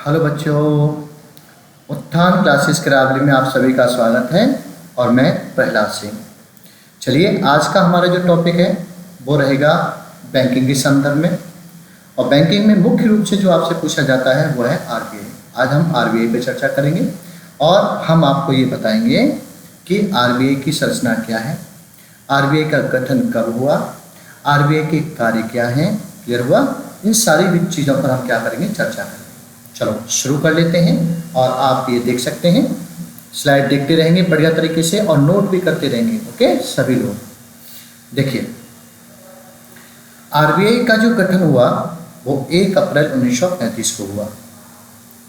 Hello बच्चों, उत्थान classes Karavali में आप सभी का स्वागत है और मैं प्रहलाद सिंह। चलिए, आज का हमारा जो टॉपिक है वो रहेगा बैंकिंग के संदर्भ में। और बैंकिंग में मुख्य रूप से जो आपसे पूछा जाता है वो है आरबीआई। आज हम आरबीआई पे चर्चा करेंगे और हम आपको ये बताएंगे कि आरबीआई की संरचना क्या है, आरबीआई का गठन कब हुआ, आरबीआई के कार्य क्या हैं, क्लियर हुआ। इन सारी चीज़ों पर हम क्या करेंगे, चर्चा करेंगे। चलो शुरू कर लेते हैं। और आप ये देख सकते हैं, स्लाइड देखते रहेंगे बढ़िया तरीके से और नोट भी करते रहेंगे। ओके, सभी लोग देखिए, आरबीआई का जो गठन हुआ वो 1 अप्रैल 1935 को हुआ।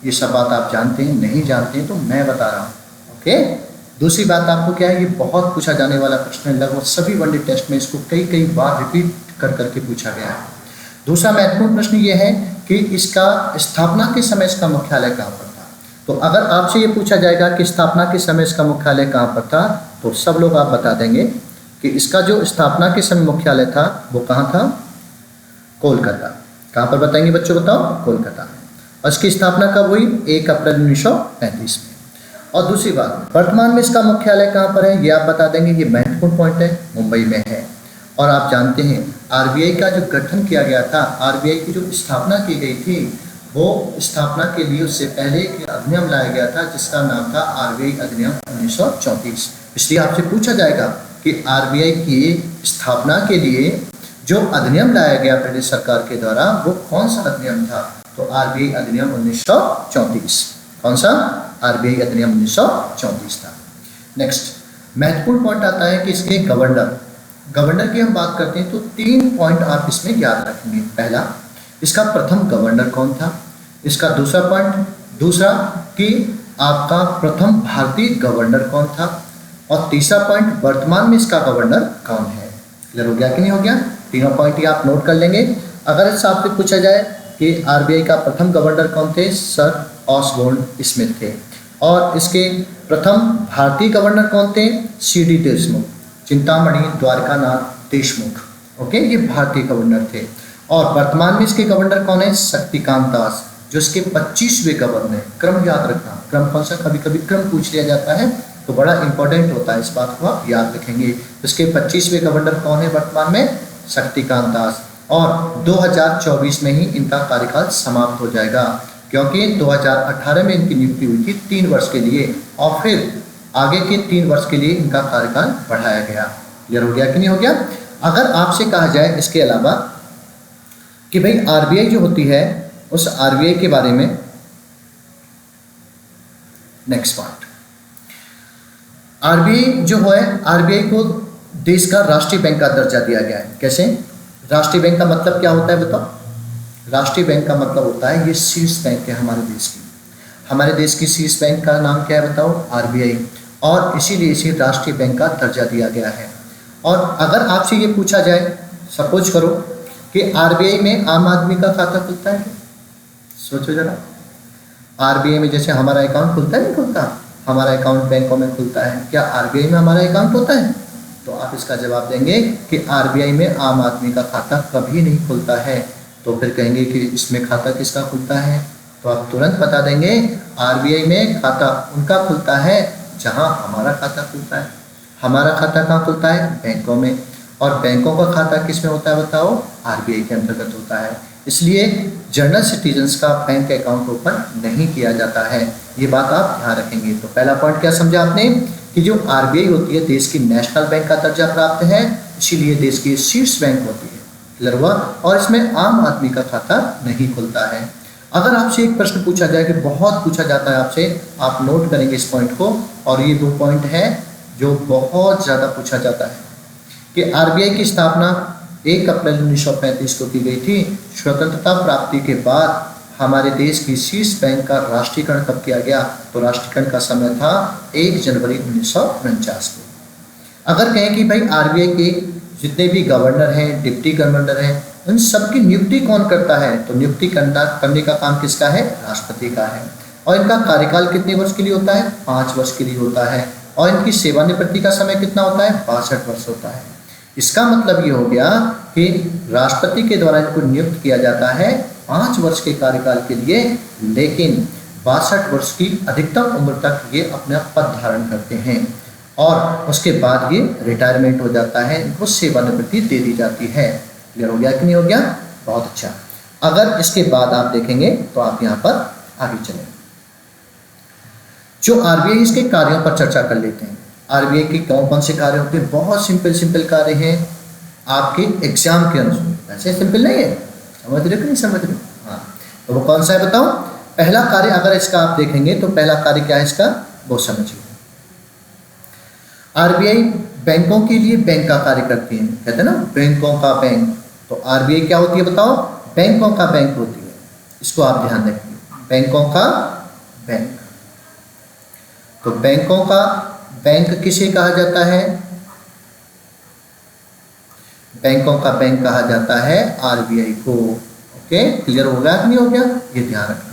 ये सब बात आप जानते हैं, नहीं जानते हैं तो मैं बता रहा हूँ। ओके, दूसरी बात आपको क्या है, ये बहुत पूछा जाने वाला प्रश्न है, लगभग सभी वनडे टेस्ट में इसको कई बार रिपीट कर करके पूछा गया है। दूसरा महत्वपूर्ण प्रश्न ये है कि इसका स्थापना के समय इसका मुख्यालय कहाँ पर था। तो अगर आपसे ये पूछा जाएगा कि स्थापना के समय इसका मुख्यालय कहाँ पर था, तो सब लोग आप बता देंगे कि इसका जो स्थापना के समय मुख्यालय था वो कहाँ था, कोलकाता। कहाँ पर बताएंगे बच्चों, बताओ, कोलकाता। और इसकी स्थापना कब हुई, 1 अप्रैल 1935 में। और दूसरी बात, वर्तमान में इसका मुख्यालय कहाँ पर है, ये आप बता देंगे। ये महत्वपूर्ण पॉइंट है, मुंबई में है। और आप जानते हैं आरबीआई का जो गठन किया गया था, आरबीआई की जो स्थापना की गई थी, वो स्थापना के लिए उससे पहले एक अधिनियम लाया गया था जिसका नाम था आरबीआई अधिनियम 1934। इसलिए आपसे पूछा जाएगा कि आरबीआई की स्थापना के लिए जो अधिनियम लाया गया ब्रिटिश सरकार के द्वारा वो कौन सा अधिनियम था, तो आरबीआई अधिनियम 1934। कौन सा, आरबीआई अधिनियम 1934 था। नेक्स्ट महत्वपूर्ण पॉइंट आता है कि इसके गवर्नर की हम बात करते हैं तो 3 पॉइंट आप इसमें याद रखेंगे। पहला, इसका प्रथम गवर्नर कौन था। इसका दूसरा पॉइंट, दूसरा कि आपका प्रथम भारतीय गवर्नर कौन था। और तीसरा पॉइंट, वर्तमान में इसका गवर्नर कौन है। क्लियर हो गया कि नहीं हो गया, तीनों पॉइंट ही आप नोट कर लेंगे। अगर इससे आपसे पूछा जाए कि आरबीआई का प्रथम गवर्नर कौन थे, सर ऑसबोर्न स्मिथ थे। और इसके प्रथम भारतीय गवर्नर कौन थे, सीडी देशमुख, चिंतामणि द्वारकानाथ देशमुख। ओके, ये भारतीय गवर्नर थे। और वर्तमान में इसके गवर्नर कौन है, शक्तिकांत दास, जो इसके 25वें गवर्नर। क्रम याद रखना, क्रम कौन सा, कभी कभी क्रम पूछ लिया जाता है तो बड़ा इंपॉर्टेंट होता है, इस बात को आप याद रखेंगे। इसके 25वें गवर्नर कौन है वर्तमान में, शक्तिकांत दास। और 2024 में ही इनका कार्यकाल समाप्त हो जाएगा, क्योंकि 2018 में इनकी नियुक्ति हुई थी 3 वर्ष के लिए, और फिर आगे के 3 वर्ष के लिए इनका कार्यकाल बढ़ाया गया। क्लियर हो गया कि नहीं हो गया। अगर आपसे कहा जाए इसके अलावा कि भाई आरबीआई जो होती है, उस आरबीआई के बारे में, नेक्स्ट पॉइंट, आरबीआई जो है, आरबीआई को देश का राष्ट्रीय बैंक का दर्जा दिया गया है। कैसे, राष्ट्रीय बैंक का मतलब क्या होता है बताओ। राष्ट्रीय बैंक का मतलब होता है, ये शीर्ष बैंक है हमारे देश की। हमारे देश की शीर्ष बैंक का नाम क्या है बताओ, आरबीआई। और इसीलिए इसे राष्ट्रीय बैंक का दर्जा दिया गया है। और अगर आपसे ये पूछा जाए, सपोज करो कि आरबीआई में आम आदमी का खाता खुलता है, सोचो जरा। आरबीआई में जैसे हमारा अकाउंट खुलता है, नहीं खुलता, हमारा अकाउंट बैंकों में खुलता है, क्या आरबीआई में हमारा अकाउंट होता है। तो आप इसका जवाब देंगे कि आरबीआई में आम आदमी का खाता कभी नहीं खुलता है। तो फिर कहेंगे कि इसमें खाता किसका खुलता है, तो आप तुरंत बता देंगे आरबीआई में खाता उनका खुलता है जहां हमारा खाता खुलता है। हमारा खाता कहाँ खुलता है, बैंकों में। और बैंकों का खाता किस में होता है बताओ, आरबीआई के अंतर्गत होता है। इसलिए जनरल सिटीजन्स का बैंक अकाउंट ओपन नहीं किया जाता है, ये बात आप ध्यान रखेंगे। तो पहला पॉइंट क्या समझा आपने, कि जो आरबीआई होती है देश की नेशनल बैंक का दर्जा प्राप्त है, इसीलिए देश की शीर्ष बैंक होती है। क्लियर हुआ। और इसमें आम आदमी का खाता नहीं खुलता है। अगर आपसे एक प्रश्न पूछा जाए, कि बहुत पूछा जाता है आपसे, आप नोट करेंगे इस पॉइंट को, और ये 2 पॉइंट है जो बहुत ज़्यादा पूछा जाता है, कि आरबीआई की स्थापना 1 अप्रैल 1935 को की गई थी। स्वतंत्रता प्राप्ति के बाद हमारे देश की शीर्ष बैंक का राष्ट्रीयकरण कब किया गया, तो राष्ट्रीयकरण का समय था 1 जनवरी 1949 को। अगर कहें कि भाई आरबीआई के जितने भी गवर्नर हैं, डिप्टी गवर्नर हैं, उन सबकी नियुक्ति कौन करता है, तो नियुक्ति करने का काम किसका है, राष्ट्रपति का है। और इनका कार्यकाल कितने वर्ष के लिए होता है, 5 वर्ष के लिए होता है। और इनकी सेवानिवृत्ति का समय कितना होता है, 62 वर्ष होता है। इसका मतलब ये हो गया कि राष्ट्रपति के द्वारा इनको नियुक्त किया जाता है 5 वर्ष के कार्यकाल के लिए, लेकिन 62 वर्ष की अधिकतम उम्र तक ये अपना पद धारण करते हैं और उसके बाद ये रिटायरमेंट हो जाता है, इनको सेवानिवृत्ति दे दी जाती है। क्लियर हो गया कि नहीं हो गया? बहुत अच्छा। अगर इसके बाद आप देखेंगे तो आप यहाँ पर आगे चलें। जो आरबीआई इसके कार्यों पर चर्चा कर लेते हैं। आरबीआई के कौन कौन से कार्य होते हैं? बहुत सिंपल कार्य हैं आपके एग्जाम के अनुसार, ऐसे सिंपल नहीं है, समझ रहे हो कि नहीं समझ रहे हो? हाँ, तो वो कौन सा है बताओ? पहला कार्य अगर इसका आप देखेंगे तो पहला कार्य क्या है इसका, वो समझिए। आरबीआई बैंकों के लिए बैंक का कार्य करती है, कहते हैं ना बैंकों का बैंक। तो आरबीआई क्या होती है बताओ? बैंकों का बैंक होती है, इसको आप ध्यान रखिए, बैंकों का बैंक। तो बैंकों का बैंक किसे कहा जाता है? बैंकों का बैंक कहा जाता है आरबीआई को। ओके, क्लियर हो गया कि नहीं हो गया? ये ध्यान रखना।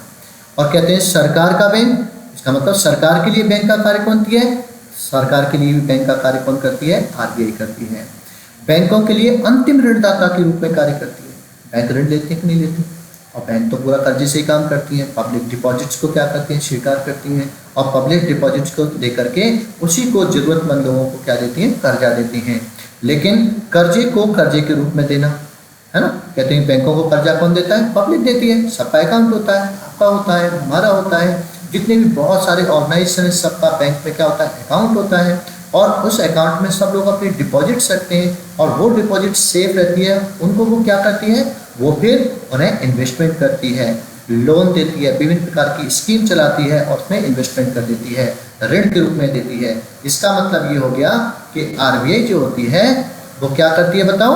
और कहते हैं सरकार का बैंक, इसका मतलब सरकार के लिए बैंक का कार्य कौन करती है? सरकार के लिए भी बैंक का कार्य कौन करती है? आरबीआई करती है। बैंकों के लिए अंतिम ऋणदाता के रूप में कार्य करती है। बैंक ऋण लेते हैं कि नहीं लेते? और बैंक तो पूरा कर्जे से ही काम करती है। पब्लिक डिपॉजिट्स को क्या करती हैं? स्वीकार करती हैं और पब्लिक डिपॉजिट्स को लेकर के उसी को जरूरतमंद लोगों को क्या देती हैं? कर्जा देती हैं। लेकिन कर्जे को कर्जे के रूप में देना, है ना, कहते हैं बैंकों को कर्जा कौन देता है? पब्लिक देती है। सबका अकाउंट होता है, आपका होता है, हमारा होता है, जितने भी बहुत सारे ऑर्गेनाइजेशन है सबका बैंक में क्या होता है? अकाउंट होता है और उस अकाउंट में सब लोग अपनी डिपॉजिट्स रखते हैं और वो डिपॉजिट सेफ रहती है। उनको वो क्या करती है? वो फिर उन्हें इन्वेस्टमेंट करती है, लोन देती है, विभिन्न प्रकार की स्कीम चलाती है और उसमें इन्वेस्टमेंट कर देती है, ऋण के रूप में देती है। इसका मतलब ये हो गया कि आरबीआई जो होती है वो क्या करती है बताओ?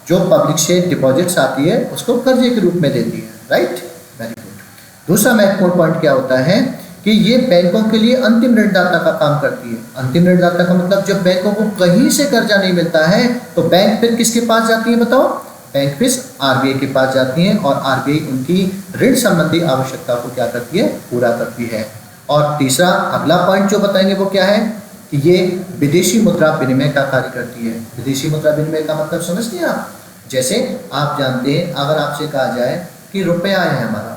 जो पब्लिक से डिपॉजिट्स आती है उसको कर्जे के रूप में देती है। Right, very good. दूसरा महत्वपूर्ण पॉइंट क्या होता है कि ये बैंकों के लिए अंतिम ऋणदाता का काम करती है। अंतिम ऋणदाता का मतलब जब बैंकों को कहीं से कर्जा नहीं मिलता है तो बैंक फिर किसके पास जाती है बताओ? बैंक फिर आरबीआई के पास जाती हैं और आरबीआई उनकी ऋण संबंधी आवश्यकता को क्या करती है? पूरा करती है। और तीसरा अगला पॉइंट जो बताएंगे वो क्या है कि ये विदेशी मुद्रा विनिमय का कार्य करती है। विदेशी मुद्रा विनिमय का मतलब समझते हैं आप? जैसे आप जानते हैं अगर आपसे कहा जाए कि रुपया है हमारा,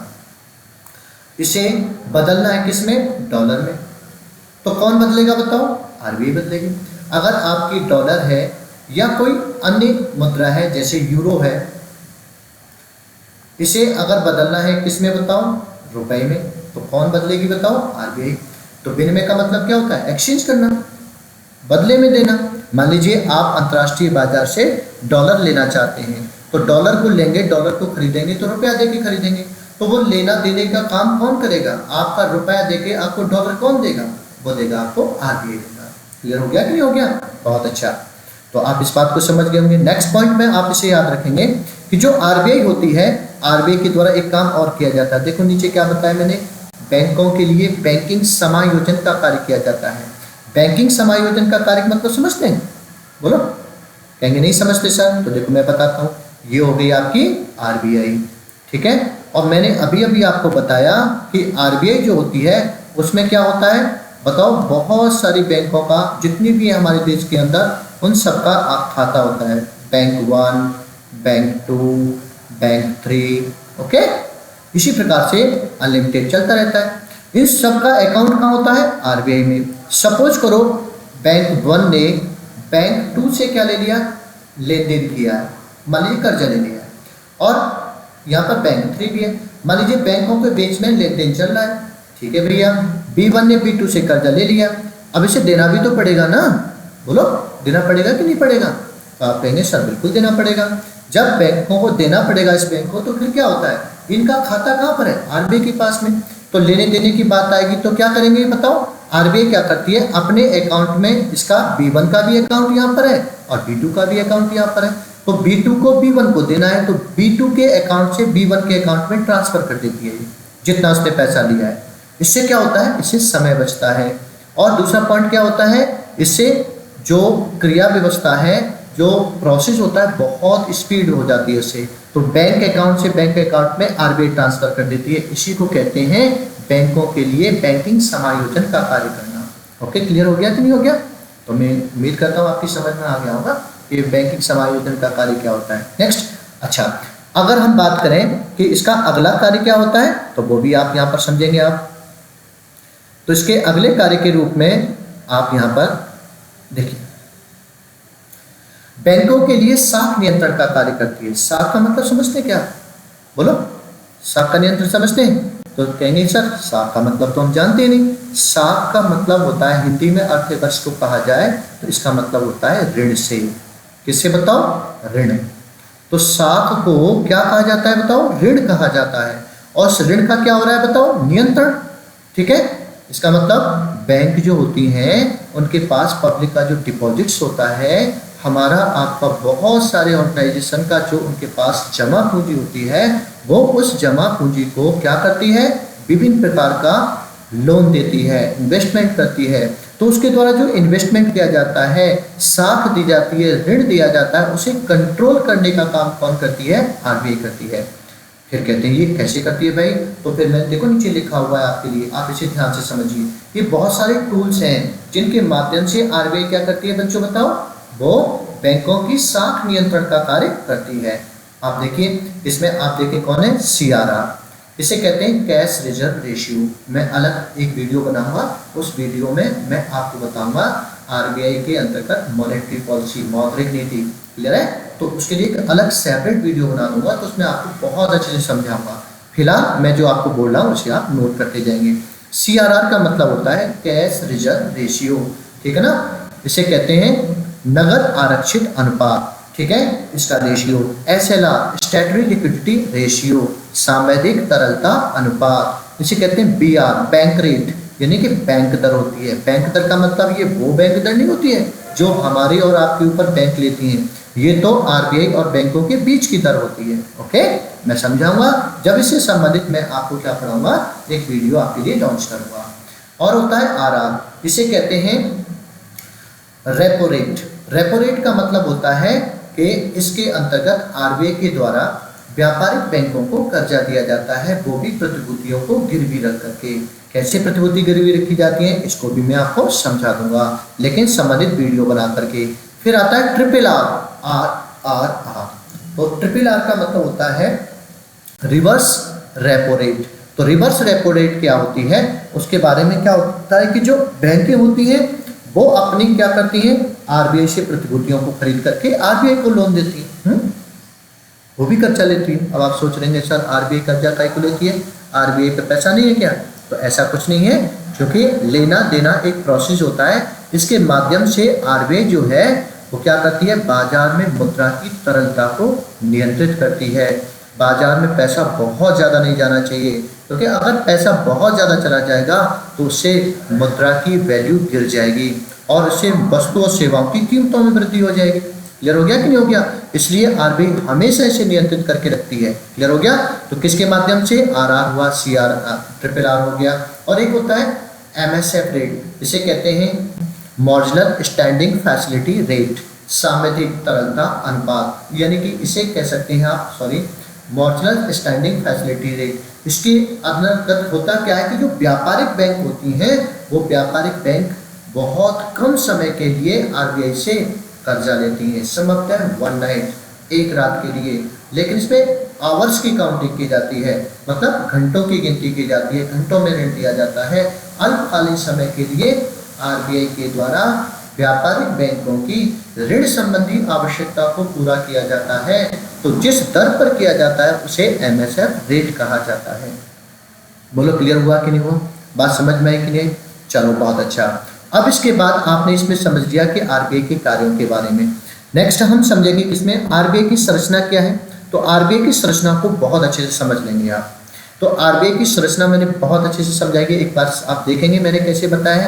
इसे बदलना है किसमें? डॉलर में, तो कौन बदलेगा बताओ? आरबीआई बदलेगी। अगर आपकी डॉलर है या कोई अन्य मुद्रा है जैसे यूरो है, इसे अगर बदलना है किसमें बताओ? रुपए में, तो कौन बदलेगी बताओ? आरबीआई। तो विनिमय का मतलब क्या होता है? एक्सचेंज करना, बदले में देना। मान लीजिए आप अंतर्राष्ट्रीय बाजार से डॉलर लेना चाहते हैं, तो डॉलर को लेंगे, डॉलर को खरीदेंगे तो रुपया देके खरीदेंगे। तो वो लेना देने का काम कौन करेगा? आपका रुपया देके आपको डॉलर कौन देगा? वो देगा आपको आरबीआई देगा। क्लियर हो गया कि नहीं हो गया? बहुत अच्छा, तो आप इस बात को समझ गए होंगे। नेक्स्ट पॉइंट में आप इसे याद रखेंगे कि जो आरबीआई होती है, आरबीआई के द्वारा एक काम और किया जाता है। देखो नीचे क्या बताया मैंने, बैंकों के लिए बैंकिंग समायोजन का कार्य किया जाता है। बैंकिंग समायोजन का कार्य मतलब समझते हैं? बोलो, कहेंगे नहीं समझते सर, तो देखो मैं बताता हूँ। ये हो गई आपकी आरबीआई, ठीक है। और मैंने अभी अभी आपको बताया कि आरबीआई जो होती है उसमें क्या होता है बताओ? बहुत सारी बैंकों का, जितनी भी है हमारे देश के अंदर, उन सबका खाता होता है। Bank 1, bank 2, bank 3, okay. इसी प्रकार से अनलिमिटेड चलता रहता है। इन सबका अकाउंट कहाँ होता है? आरबीआई में। सपोज करो बैंक 1 ने बैंक 2 से क्या ले लिया? लेन देन किया है, मान लीजिए कर्जा ले लिया है। और यहाँ पर बैंक 3 भी है, मान लीजिए बैंकों के बीच में लेन देन चल रहा है, ठीक है भैया। B1 ने B2 से कर्जा ले लिया, अब इसे देना भी तो पड़ेगा ना, बोलो देना पड़ेगा कि नहीं पड़ेगा? तो आप कहेंगे सर बिल्कुल देना पड़ेगा। जब बैंकों को देना पड़ेगा इस बैंक को, तो फिर क्या होता है? इनका खाता कहाँ पर है? आरबीआई के पास में। तो लेने देने की बात आएगी तो क्या करेंगे बताओ? आरबीआई क्या करती है? अपने अकाउंट में इसका B1 का भी अकाउंट यहाँ पर है और B2 का भी अकाउंट यहाँ पर है। तो B2 को B1 को देना है तो B2 के अकाउंट से B1 के अकाउंट में ट्रांसफर कर देती है जितना उसने पैसा लिया है। इससे क्या होता है? इससे समय बचता है। और दूसरा पॉइंट क्या होता है? इससे जो क्रिया व्यवस्था है, जो प्रोसेस होता है, बहुत स्पीड हो जाती है उससे। तो बैंक अकाउंट से बैंक अकाउंट में आरबीआई ट्रांसफर कर देती है। इसी को कहते हैं बैंकों के लिए बैंकिंग समायोजन का कार्य करना। ओके, क्लियर हो गया कि नहीं हो गया? तो मैं उम्मीद करता हूँ आपकी समझ में आ गया होगा कि बैंकिंग समायोजन का कार्य क्या होता है। नेक्स्ट, अच्छा, अगर हम बात करें कि इसका अगला कार्य क्या होता है, तो वो भी आप यहाँ पर समझेंगे आप। तो इसके अगले कार्य के रूप में आप यहाँ पर देखिए, बैंकों के लिए साख नियंत्रण का कार्य करती है। साख का मतलब समझते हैं क्या? बोलो, साख का नियंत्रण समझते हैं? तो कहेंगे सर साख का मतलब तो हम जानते ही नहीं। साख का मतलब होता है, हिंदी में अर्थवर्ष को कहा जाए तो इसका मतलब होता है ऋण से। किससे बताओ? ऋण। तो साख को क्या कहा जाता है बताओ? ऋण कहा जाता है। और उस ऋण का क्या हो रहा है बताओ? नियंत्रण। ठीक है, इसका मतलब बैंक जो होती हैं उनके पास पब्लिक का जो डिपॉजिट्स होता है, हमारा आपका बहुत सारे ऑर्गेनाइजेशन का जो उनके पास जमा पूंजी होती है, वो उस जमा पूंजी को क्या करती है? विभिन्न प्रकार का लोन देती है, इन्वेस्टमेंट करती है। तो उसके द्वारा जो इन्वेस्टमेंट किया जाता है, साख दी जाती है, ऋण दिया जाता है, उसे कंट्रोल करने का काम कौन करती है? आरबीआई करती है। फिर कहते हैं ये कैसे करती है भाई? तो फिर मैं देखो नीचे लिखा हुआ है आपके लिए, आप इसे ध्यान से समझिए। ये बहुत सारे टूल्स हैं जिनके माध्यम से आरबीआई क्या करती है बच्चों बताओ? वो बैंकों की साख नियंत्रण का कार्य करती है। आप देखिए, इसमें आप देखिए कौन है? सीआरआर। इसे कहते हैं कैश रिजर्व रेशियो। मैं अलग एक वीडियो बनाऊंगा, उस वीडियो में मैं आपको बताऊंगा आरबीआई के अंतर्गत मॉनेटरी पॉलिसी, मौद्रिक नीति। क्लियर है? तो उसके लिए एक अलग सेपरेट वीडियो बना दूंगा, तो उसमें आपको बहुत अच्छे से समझाऊंगा। फिलहाल मैं जो आपको बोल रहा हूँ उसे आप नोट करते जाएंगे। सीआरआर का मतलब होता है कैश रिजर्व रेशियो। ठीक है ना? इसे कहते हैं नगद आरक्षित अनुपात। ठीक है, इसका ratio. SLR statutory liquidity ratio, सांवैधिक तरलता अनुपात। इसे कहते हैं बीआर बैंक रेट, यानी कि बैंक दर होती है। बैंक दर का मतलब ये वो बैंक दर नहीं होती है जो हमारी और आपके ऊपर बैंक लेती हैं, ये तो आरबीआई और बैंकों के बीच की दर होती है। ओके, मैं समझाऊंगा। जब इससे संबंधित मैं आपको क्या पढ़ाऊंगा, एक वीडियो आपके लिए लॉन्च करूंगा। और होता है आरआर, इसे कहते हैं रेपो रेट। रेपो रेट का मतलब होता है कि इसके अंतर्गत आरबीआई के द्वारा व्यापारिक बैंकों को कर्जा दिया जाता है, वो भी प्रतिभूतियों को गिरवी रख करके। कैसे प्रतिभूति गिरवी रखी जाती है इसको भी मैं आपको समझा दूंगा, लेकिन संबंधित वीडियो बना करके। फिर आता है triple R, R R R. तो ट्रिपल आर का मतलब होता है रिवर्स रेपो रेट। तो रिवर्स रेपो रेट क्या होती है, उसके बारे में क्या होता है कि जो बैंकें होती हैं वो अपनी क्या करती हैं, आरबीआई से प्रतिभूतियों को खरीद करके आरबीआई को लोन देती है। वो भी कर्जा लेती है। अब आप सोच रहे हैं सर आरबीआई कर्जा काहे को लेती है, आरबीआई पे पैसा नहीं है क्या? तो ऐसा कुछ नहीं है, क्योंकि लेना देना एक प्रोसेस होता है। इसके माध्यम से आरबीआई जो है वो क्या करती है, बाजार में मुद्रा की तरलता को नियंत्रित करती है। बाजार में पैसा बहुत ज़्यादा नहीं जाना चाहिए, क्योंकि अगर पैसा बहुत ज़्यादा चला जाएगा तो उससे मुद्रा की वैल्यू गिर जाएगी और उससे वस्तु और सेवाओं की कीमतों में वृद्धि हो जाएगी। क्लियर हो गया कि नहीं हो गया? इसलिए आरबीआई हमेशा इसे नियंत्रित करके रखती है। क्लियर हो गया? तो किसके माध्यम से? आरआर हुआ, सीआर ट्रिपल आर हो गया, और एक होता है एमएसएफ रेट। इसे कहते हैं मॉर्जिनल स्टैंडिंग फैसिलिटी रेट, सामयिक तरलता अनुपात, यानी कि इसे कह सकते हैं आप, सॉरी, मॉर्जिनल स्टैंडिंग फैसिलिटी रेट। इसके अंतर्गत होता क्या है कि जो व्यापारिक बैंक होती हैं वो व्यापारिक बैंक बहुत कम समय के लिए आरबीआई से कर्जा लेती हैं, संभवतः 1 नाइट, एक रात के लिए। लेकिन इसमें आवर्स की काउंटिंग की जाती है, मतलब घंटों की गिनती की जाती है, घंटों में ऋण दिया जाता है। अल्पकालीन समय के लिए आरबीआई के द्वारा व्यापारिक बैंकों की ऋण संबंधी आवश्यकता को पूरा किया जाता है। तो जिस दर पर किया जाता है उसे एमएसएफ रेट कहा जाता है। बोलो क्लियर हुआ कि नहीं हुआ? बात समझ में आई कि नहीं? चलो बहुत अच्छा। अब इसके बाद आपने इसमें समझ लिया कि आरबीआई के कार्यों के बारे में। नेक्स्ट हम समझेंगे इसमें आरबीआई की संरचना क्या है। तो आरबीआई की संरचना को बहुत अच्छे से समझ लेंगे आप। तो आरबीआई की संरचना मैंने बहुत अच्छे से समझाई। एक बार आप देखेंगे मैंने कैसे बताया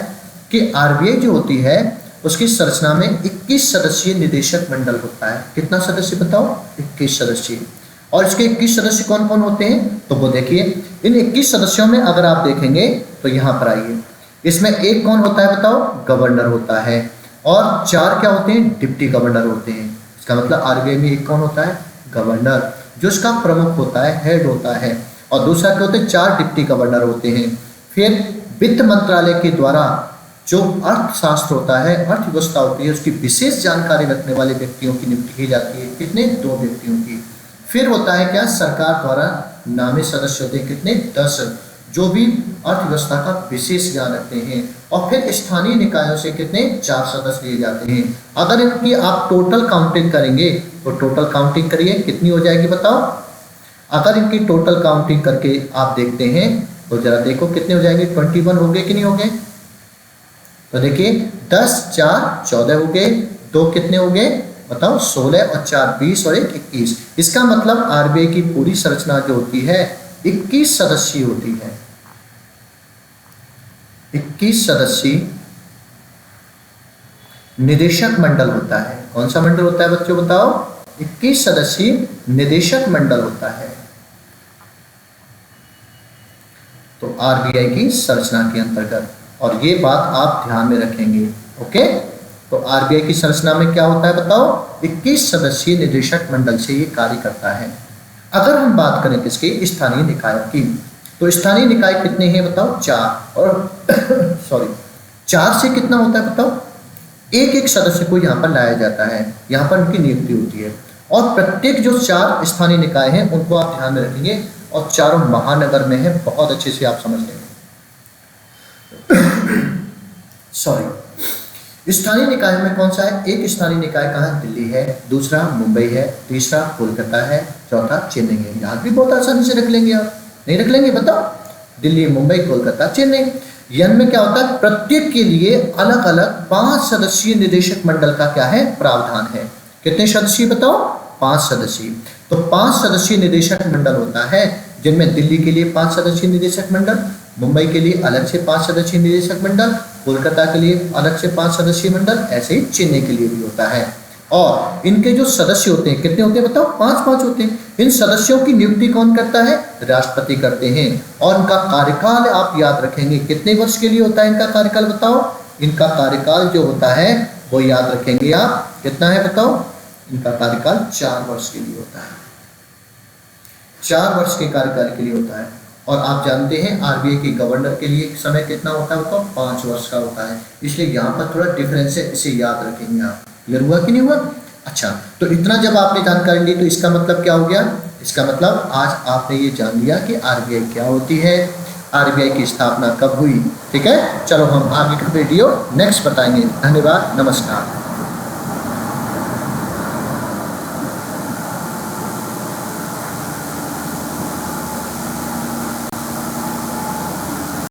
कि आरबीआई जो होती है उसकी संरचना में 21 सदस्यीय निदेशक मंडल होता है। कितना सदस्य बताओ? 21 सदस्य। और इसके 21 सदस्य कौन कौन होते हैं? तो वो देखिए, इन 21 सदस्यों में अगर आप देखेंगे तो यहाँ पर आइए, इसमें एक कौन होता है बताओ? गवर्नर होता है। और 4 क्या होते हैं? डिप्टी गवर्नर होते हैं। इसका मतलब आरबीआई में एक कौन होता है? गवर्नर, जो इसका प्रमुख होता है, हेड होता है। और दूसरा क्या होते हैं? 4 डिप्टी गवर्नर होते हैं। फिर वित्त मंत्रालय के द्वारा जो अर्थशास्त्र होता है, अर्थव्यवस्था होती है, उसकी विशेष जानकारी रखने वाले व्यक्तियों की नियुक्ति की जाती है। कितने? 2 व्यक्तियों की। फिर होता है क्या, सरकार द्वारा नामित सदस्य होते हैं कितने, 10, जो भी अर्थव्यवस्था का विशेष ज्ञान रखते हैं। और फिर स्थानीय निकायों से कितने, 4 सदस्य लिए जाते हैं। अगर इनकी आप टोटल काउंटिंग करेंगे तो टोटल काउंटिंग करिए कितनी हो जाएगी बताओ। अगर इनकी टोटल काउंटिंग करके आप देखते हैं तो जरा देखो कितने हो जाएंगे, 21 हो गए कि नहीं हो गए। तो देखिए 10, 4, 14 हो गए, 2 कितने हो गए बताओ, 16 और 4 20 और 1 21। इसका मतलब आरबीआई की पूरी संरचना जो होती है 21 सदस्यीय होती है। 21 सदस्यीय निदेशक मंडल होता है। कौन सा मंडल होता है बच्चों बताओ, 21 सदस्यीय निदेशक मंडल होता है। तो आरबीआई की संरचना के अंतर्गत, और ये बात आप ध्यान में रखेंगे। ओके, तो आरबीआई की संरचना में क्या होता है बताओ, 21 सदस्यीय निदेशक मंडल से ये कार्य करता है। अगर हम बात करें किसकी, स्थानीय निकायों की, तो स्थानीय निकाय कितने हैं बताओ, 4। और सॉरी 4 से कितना होता है बताओ, एक एक सदस्य को यहाँ पर लाया जाता है, यहाँ पर उनकी नियुक्ति होती है। और प्रत्येक जो 4 स्थानीय निकाय हैं उनको आप ध्यान में रखेंगे, और चारों महानगर में है, बहुत अच्छे से आप समझ लेंगे। सॉरी, स्थानीय निकाय में कौन सा है, एक स्थानीय निकाय कहाँ है, दिल्ली है, दूसरा मुंबई है, तीसरा कोलकाता है, चौथा चेन्नई है। यहाँ भी बहुत आसानी से रख लेंगे आप, नहीं रख लेंगे बताओ, दिल्ली, मुंबई, कोलकाता, चेन्नई। यन में क्या होता है, प्रत्येक के लिए अलग अलग 5 सदस्यीय निदेशक मंडल का क्या है, प्रावधान है। कितने सदस्यीय बताओ, 5 सदस्यीय। तो 5 सदस्यीय निदेशक मंडल होता है, जिनमें दिल्ली के लिए 5 सदस्यीय निदेशक मंडल, मुंबई के लिए अलग से 5 सदस्यीय निदेशक मंडल, कोलकाता के लिए अलग से 5 सदस्यीय मंडल, ऐसे ही चेन्नई के लिए भी होता है। और इनके जो सदस्य होते हैं कितने होते हैं बताओ, 5 होते हैं। इन सदस्यों की नियुक्ति कौन करता है, राष्ट्रपति करते हैं। और इनका कार्यकाल आप याद रखेंगे, कितने वर्ष के लिए होता है इनका कार्यकाल बताओ। इनका कार्यकाल जो होता है वो याद रखेंगे आप, कितना है बताओ, इनका कार्यकाल 4 वर्ष के लिए होता है। 4 वर्ष के कार्यकाल के लिए होता है। और आप जानते हैं आरबीआई के गवर्नर के लिए समय कितना होता है, 5 वर्ष का होता है। इसलिए यहाँ पर थोड़ा डिफरेंस है, इसे याद रखेंगे आप। क्लियर हुआ कि नहीं हुआ। अच्छा, तो इतना जब आपने जानकारी ली तो इसका मतलब क्या हो गया, इसका मतलब आज आपने ये जान लिया कि आरबीआई क्या होती है, आरबीआई की स्थापना कब हुई। ठीक है, चलो हम आगे का वीडियो नेक्स्ट बताएंगे। धन्यवाद, नमस्कार।